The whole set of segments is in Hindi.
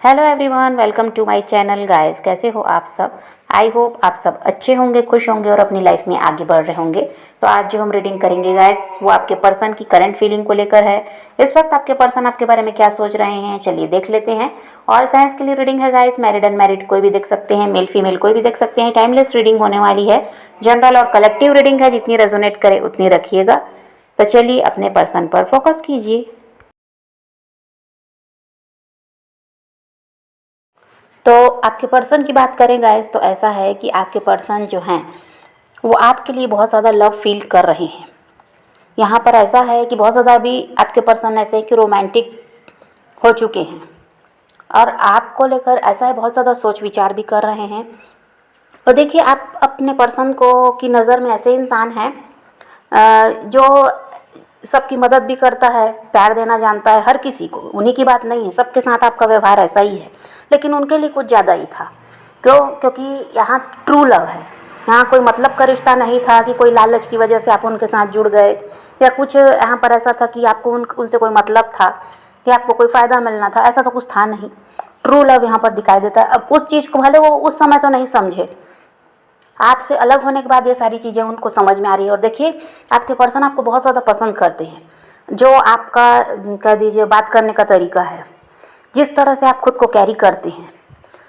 Hello everyone, welcome to my channel guys. कैसे हो आप सब? आई होप आप सब अच्छे होंगे, खुश होंगे और अपनी लाइफ में आगे बढ़ रहे होंगे। तो आज जो हम रीडिंग करेंगे गाइस, वो आपके पर्सन की करंट फीलिंग को लेकर है। इस वक्त आपके पर्सन आपके बारे में क्या सोच रहे हैं, चलिए देख लेते हैं। ऑल साइंस के लिए रीडिंग है गाइस, मैरिड अनमैरिड कोई भी देख सकते हैं, मेल फीमेल कोई भी देख सकते हैं। टाइमलेस रीडिंग होने वाली है, जनरल और कलेक्टिव रीडिंग है, जितनी रेजोनेट करे उतनी रखिएगा। तो चलिए अपने पर्सन पर फोकस कीजिए। तो आपके पर्सन की बात करें गाइस, तो ऐसा है कि आपके पर्सन जो हैं वो आपके लिए बहुत ज़्यादा लव फील कर रहे हैं। यहाँ पर ऐसा है कि बहुत ज़्यादा अभी आपके पर्सन ऐसे है कि रोमांटिक हो चुके हैं और आपको लेकर ऐसा है बहुत ज़्यादा सोच विचार भी कर रहे हैं। तो देखिए, आप अपने पर्सन को की नज़र में ऐसे इंसान हैं जो सबकी मदद भी करता है, प्यार देना जानता है हर किसी को। उन्हीं की बात नहीं है, सबके साथ आपका व्यवहार ऐसा ही है, लेकिन उनके लिए कुछ ज़्यादा ही था। क्यों? क्योंकि यहाँ ट्रू लव है। यहाँ कोई मतलब का रिश्ता नहीं था कि कोई लालच की वजह से आप उनके साथ जुड़ गए या कुछ यहाँ पर ऐसा था कि आपको उनसे कोई मतलब था कि आपको कोई फ़ायदा मिलना था। ऐसा तो कुछ था नहीं। ट्रू लव यहाँ पर दिखाई देता है। अब उस चीज़ को भले वो उस समय तो नहीं समझे, आपसे अलग होने के बाद ये सारी चीज़ें उनको समझ में आ रही है। और देखिए, आपके पर्सन आपको बहुत ज़्यादा पसंद करते हैं। जो आपका कह दीजिए बात करने का तरीका है, जिस तरह से आप खुद को कैरी करते हैं,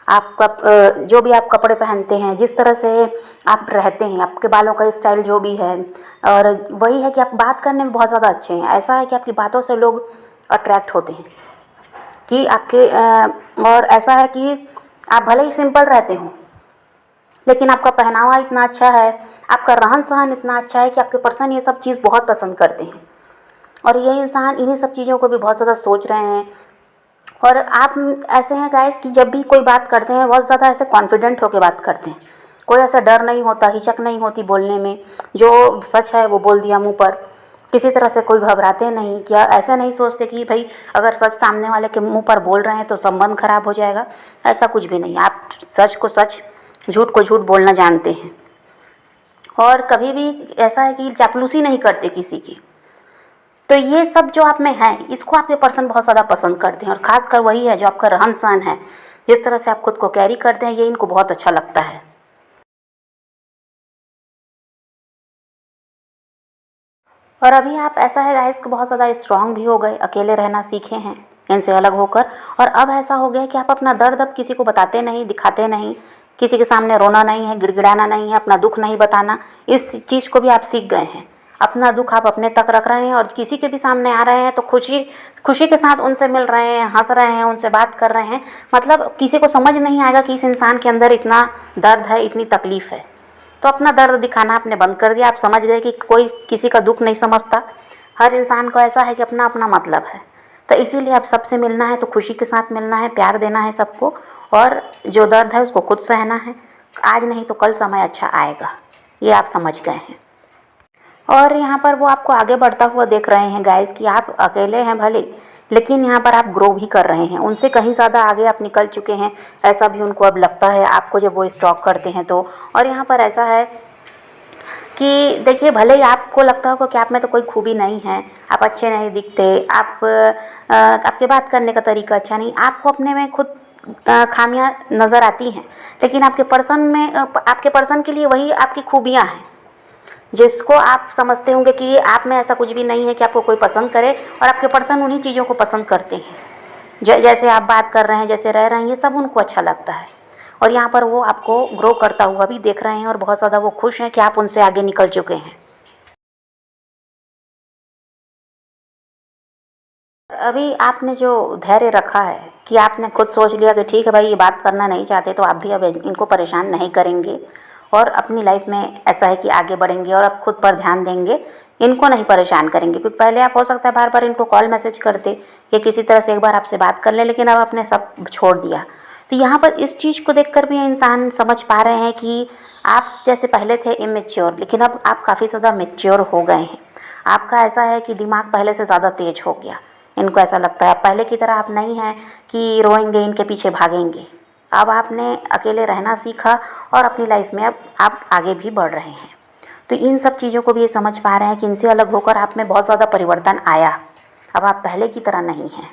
आपका जो भी आप कपड़े पहनते हैं, जिस तरह से आप रहते हैं, आपके बालों का स्टाइल जो भी है, और वही है कि आप बात करने में बहुत ज़्यादा अच्छे हैं। ऐसा है कि आपकी बातों से लोग अट्रैक्ट होते हैं कि आपके और ऐसा है कि आप भले ही सिंपल रहते हो, लेकिन आपका पहनावा इतना अच्छा है, आपका रहन सहन इतना अच्छा है कि आपके पर्सन ये सब चीज़ बहुत पसंद करते हैं। और ये इंसान इन्हीं सब चीज़ों को भी बहुत ज़्यादा सोच रहे हैं। और आप ऐसे हैं गाइस कि जब भी कोई बात करते हैं बहुत ज़्यादा ऐसे कॉन्फिडेंट होकर बात करते हैं। कोई ऐसा डर नहीं होता, हिचक नहीं होती बोलने में। जो सच है वो बोल दिया मुंह पर। किसी तरह से कोई घबराते नहीं, क्या ऐसा नहीं सोचते कि भाई अगर सच सामने वाले के मुंह पर बोल रहे हैं तो संबंध खराब हो जाएगा। ऐसा कुछ भी नहीं। आप सच को सच, झूठ को झूठ बोलना जानते हैं। और कभी भी ऐसा है कि चापलूसी नहीं करते किसी की। तो ये सब जो आप में है, इसको आपके पर्सन बहुत ज़्यादा पसंद करते हैं। और ख़ासकर वही है जो आपका रहन सहन है, जिस तरह से आप खुद को कैरी करते हैं, ये इनको बहुत अच्छा लगता है। और अभी आप ऐसा है गाइस को बहुत ज़्यादा स्ट्रांग भी हो गए, अकेले रहना सीखे हैं इनसे अलग होकर। और अब ऐसा हो गया कि आप अपना दर्द अब किसी को बताते नहीं, दिखाते नहीं, किसी के सामने रोना नहीं है, गिड़गिड़ाना नहीं है, अपना दुख नहीं बताना। इस चीज़ को भी आप सीख गए हैं। अपना दुख आप अपने तक रख रहे हैं और किसी के भी सामने आ रहे हैं तो खुशी खुशी के साथ उनसे मिल रहे हैं, हंस रहे हैं, उनसे बात कर रहे हैं। मतलब किसी को समझ नहीं आएगा कि इस इंसान के अंदर इतना दर्द है, इतनी तकलीफ़ है। तो अपना दर्द दिखाना आपने बंद कर दिया। आप समझ गए कि कोई किसी का दुख नहीं समझता। हर इंसान को ऐसा है कि अपना अपना मतलब है। तो इसीलिए आप सबसे मिलना है तो खुशी के साथ मिलना है, प्यार देना है सबको। और जो दर्द है उसको खुद सहना है। आज नहीं तो कल समय अच्छा आएगा, ये आप समझ गए हैं। और यहाँ पर वो आपको आगे बढ़ता हुआ देख रहे हैं गाइस कि आप अकेले हैं भले, लेकिन यहाँ पर आप ग्रो भी कर रहे हैं। उनसे कहीं ज़्यादा आगे आप निकल चुके हैं, ऐसा भी उनको अब लगता है आपको जब वो स्टॉक करते हैं तो। और यहाँ पर ऐसा है कि देखिए, भले ही आपको लगता होगा कि आप में तो कोई खूबी नहीं है, आप अच्छे नहीं दिखते, आपके बात करने का तरीका अच्छा नहीं, आपको अपने में खुद खामियां नज़र आती हैं, लेकिन आपके पर्सन में आपके पर्सन के लिए वही आपकी खूबियां हैं, जिसको आप समझते होंगे कि आप में ऐसा कुछ भी नहीं है कि आपको कोई पसंद करे। और आपके पर्सन उन्हीं चीज़ों को पसंद करते हैं। जैसे आप बात कर रहे हैं, जैसे रह रहे हैं, ये सब उनको अच्छा लगता है। और यहाँ पर वो आपको ग्रो करता हुआ भी देख रहे हैं और बहुत ज़्यादा वो खुश हैं कि आप उनसे आगे निकल चुके हैं। अभी आपने जो धैर्य रखा है कि आपने खुद सोच लिया कि ठीक है भाई, ये बात करना नहीं चाहते तो आप भी अब इनको परेशान नहीं करेंगे और अपनी लाइफ में ऐसा है कि आगे बढ़ेंगे और आप खुद पर ध्यान देंगे, इनको नहीं परेशान करेंगे। क्योंकि पहले आप हो सकता है बार बार इनको कॉल मैसेज करते कि किसी तरह से एक बार आपसे बात कर ले, लेकिन अब आपने सब छोड़ दिया। तो यहाँ पर इस चीज़ को देखकर भी इंसान समझ पा रहे हैं कि आप जैसे पहले थे इमेच्योर, लेकिन अब आप काफ़ी ज़्यादा मेच्योर हो गए हैं। आपका ऐसा है कि दिमाग पहले से ज़्यादा तेज हो गया। इनको ऐसा लगता है पहले की तरह आप नहीं हैं कि रोएंगे इनके पीछे भागेंगे। अब आपने अकेले रहना सीखा और अपनी लाइफ में अब आप आगे भी बढ़ रहे हैं। तो इन सब चीज़ों को भी ये समझ पा रहे हैं कि इनसे अलग होकर आप में बहुत ज़्यादा परिवर्तन आया। अब आप पहले की तरह नहीं हैं।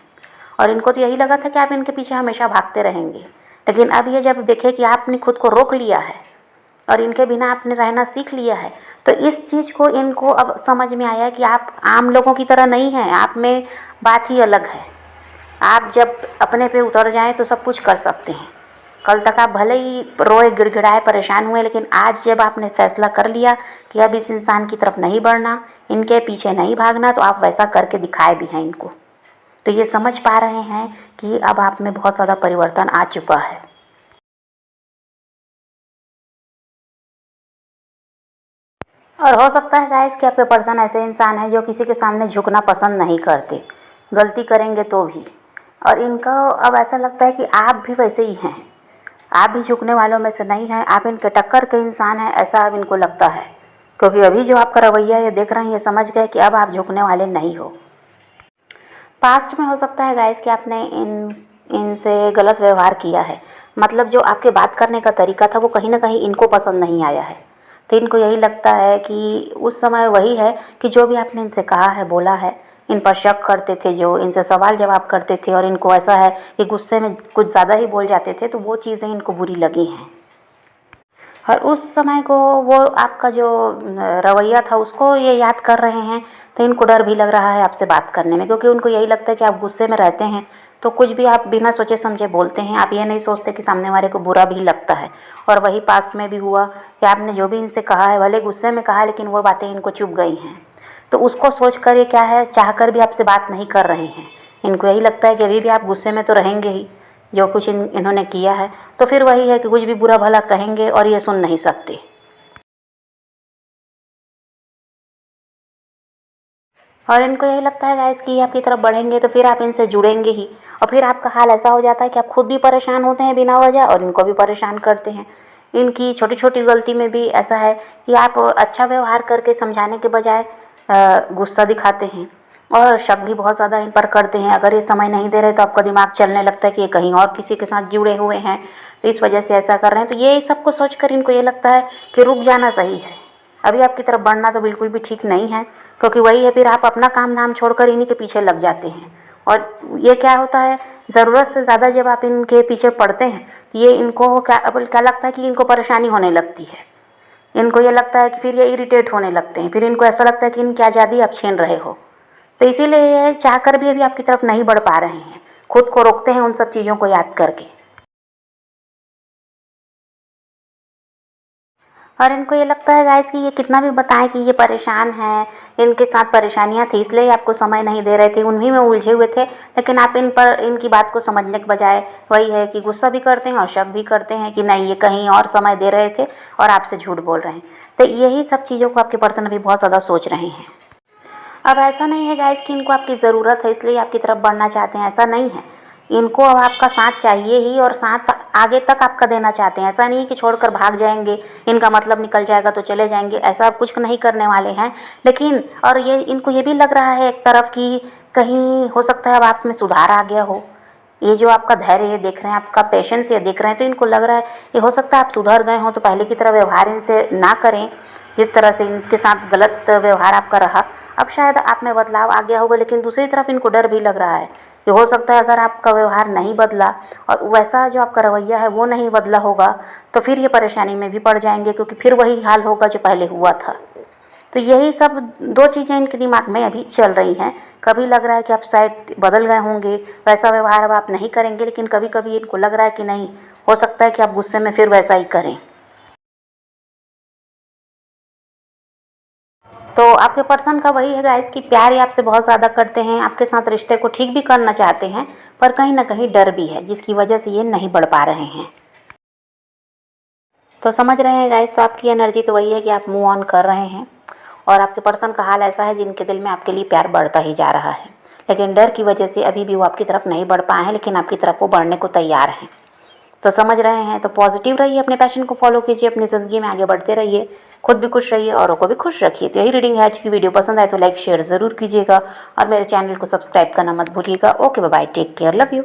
और इनको तो यही लगा था कि आप इनके पीछे हमेशा भागते रहेंगे। लेकिन अब ये जब देखे कि आपने खुद को रोक लिया है और इनके बिना आपने रहना सीख लिया है, तो इस चीज़ को इनको अब समझ में आया कि आप आम लोगों की तरह नहीं हैं, आप में बात ही अलग है। आप जब अपने पे उतर जाएं तो सब कुछ कर सकते हैं। कल तक आप भले ही रोए, गिड़गिड़ाए, परेशान हुए, लेकिन आज जब आपने फैसला कर लिया कि अब इस इंसान की तरफ नहीं बढ़ना, इनके पीछे नहीं भागना, तो आप वैसा करके दिखाए भी हैं इनको। तो ये समझ पा रहे हैं कि अब आप में बहुत ज़्यादा परिवर्तन आ चुका है। और हो सकता है गाइस कि आपके पर्सन ऐसे इंसान है जो किसी के सामने झुकना पसंद नहीं करते, गलती करेंगे तो भी। और इनको अब ऐसा लगता है कि आप भी वैसे ही हैं, आप भी झुकने वालों में से नहीं हैं, आप इनके टक्कर के इंसान हैं, ऐसा अब इनको लगता है। क्योंकि अभी जो आपका रवैया ये देख रहे हैं, ये समझ गए कि अब आप झुकने वाले नहीं हो। पास्ट में हो सकता है गाइस कि आपने इनसे गलत व्यवहार किया है, मतलब जो आपके बात करने का तरीका था वो कहीं ना कहीं इनको पसंद नहीं आया है। तो इनको यही लगता है कि उस समय वही है कि जो भी आपने इनसे कहा है, बोला है, इन पर शक करते थे, जो इनसे सवाल जवाब करते थे, और इनको ऐसा है कि गुस्से में कुछ ज़्यादा ही बोल जाते थे, तो वो चीज़ें इनको बुरी लगी हैं। और उस समय को वो आपका जो रवैया था उसको ये याद कर रहे हैं। तो इनको डर भी लग रहा है आपसे बात करने में, क्योंकि उनको यही लगता है कि आप गुस्से में रहते हैं तो कुछ भी आप बिना सोचे समझे बोलते हैं। आप ये नहीं सोचते कि सामने वाले को बुरा भी लगता है। और वही पास्ट में भी हुआ कि आपने जो भी इनसे कहा है, भले गुस्से में कहा, लेकिन वो बातें इनको चुभ गई हैं। तो उसको सोच कर ये क्या है, चाह कर भी आपसे बात नहीं कर रहे हैं। इनको यही लगता है कि अभी भी आप गुस्से में तो रहेंगे ही, जो कुछ इन्होंने किया है। तो फिर वही है कि कुछ भी बुरा भला कहेंगे और ये सुन नहीं सकते। और इनको यही लगता है गाइस कि ये आपकी तरफ बढ़ेंगे तो फिर आप इनसे जुड़ेंगे ही, और फिर आपका हाल ऐसा हो जाता है कि आप खुद भी परेशान होते हैं बिना वजह और इनको भी परेशान करते हैं। इनकी छोटी छोटी गलती में भी ऐसा है कि आप अच्छा व्यवहार करके समझाने के बजाय गुस्सा दिखाते हैं, और शक भी बहुत ज़्यादा इन पर करते हैं। अगर ये समय नहीं दे रहे तो आपका दिमाग चलने लगता है कि ये कहीं और किसी के साथ जुड़े हुए हैं, तो इस वजह से ऐसा कर रहे हैं। तो ये सबको सोचकर इनको ये लगता है कि रुक जाना सही है, अभी आपकी तरफ बढ़ना तो बिल्कुल भी ठीक नहीं है। क्योंकि वही है, फिर आप अपना काम धाम छोड़कर इन्हीं के पीछे लग जाते हैं। और ये क्या होता है, ज़रूरत से ज़्यादा जब आप इनके पीछे पड़ते हैं तो ये इनको क्या लगता है कि इनको परेशानी होने लगती है। इनको ये लगता है कि फिर ये इरिटेट होने लगते हैं, फिर इनको ऐसा लगता है कि इनकी आज़ादी आप छीन रहे हो। तो इसीलिए ये चाह कर भी अभी आपकी तरफ नहीं बढ़ पा रहे हैं, खुद को रोकते हैं उन सब चीज़ों को याद करके। और इनको ये लगता है गाइस कि ये कितना भी बताएं कि ये परेशान हैं, इनके साथ परेशानियां थी इसलिए आपको समय नहीं दे रहे थे, उन्हीं में उलझे हुए थे। लेकिन आप इन पर इनकी बात को समझने के बजाय वही है कि गुस्सा भी करते हैं और शक भी करते हैं कि नहीं, ये कहीं और समय दे रहे थे और आपसे झूठ बोल रहे हैं। तो यही सब चीज़ों को आपके पर्सन अभी बहुत ज़्यादा सोच रहे हैं। अब ऐसा नहीं है गाइस कि इनको आपकी ज़रूरत है इसलिए आपकी तरफ बढ़ना चाहते हैं, ऐसा नहीं है। इनको अब आपका साथ चाहिए ही, और साथ आगे तक आपका देना चाहते हैं। ऐसा नहीं कि छोड़कर भाग जाएंगे, इनका मतलब निकल जाएगा तो चले जाएंगे, ऐसा आप कुछ नहीं करने वाले हैं। लेकिन और ये इनको ये भी लग रहा है एक तरफ कि कहीं हो सकता है अब आप में सुधार आ गया हो। ये जो आपका धैर्य ये देख रहे हैं, आपका पेशेंस ये देख रहे हैं, तो इनको लग रहा है ये हो सकता है आप सुधर गए हो, तो पहले की तरह व्यवहार इनसे ना करें जिस तरह से इनके साथ गलत व्यवहार आपका रहा। अब शायद आप में बदलाव आ गया होगा। लेकिन दूसरी तरफ इनको डर भी लग रहा है कि हो सकता है अगर आपका व्यवहार नहीं बदला और वैसा जो आपका रवैया है वो नहीं बदला होगा, तो फिर ये परेशानी में भी पड़ जाएंगे, क्योंकि फिर वही हाल होगा जो पहले हुआ था। तो यही सब दो चीज़ें इनके दिमाग में अभी चल रही हैं। कभी लग रहा है कि आप शायद बदल गए होंगे, वैसा व्यवहार अब आप नहीं करेंगे, लेकिन कभी कभी इनको लग रहा है कि नहीं, हो सकता है कि आप गुस्से में फिर वैसा ही करें। तो आपके पर्सन का वही है गाइस कि प्यार ये आपसे बहुत ज़्यादा करते हैं, आपके साथ रिश्ते को ठीक भी करना चाहते हैं, पर कहीं ना कहीं डर भी है जिसकी वजह से ये नहीं बढ़ पा रहे हैं। तो समझ रहे हैं गाइस, तो आपकी एनर्जी तो वही है कि आप मूव ऑन कर रहे हैं, और आपके पर्सन का हाल ऐसा है जिनके दिल में आपके लिए प्यार बढ़ता ही जा रहा है। लेकिन डर की वजह से अभी भी वो आपकी तरफ नहीं बढ़ पाए हैं, लेकिन आपकी तरफ वो बढ़ने को तैयार हैं। तो समझ रहे हैं, तो पॉजिटिव रहिए, अपने पैशन को फॉलो कीजिए, अपनी ज़िंदगी में आगे बढ़ते रहिए, खुद भी खुश रहिए, औरों को भी खुश रखिए। तो यही रीडिंग है। आज की वीडियो पसंद आए तो लाइक शेयर ज़रूर कीजिएगा, और मेरे चैनल को सब्सक्राइब करना मत भूलिएगा। Okay, bye bye, take care, love you.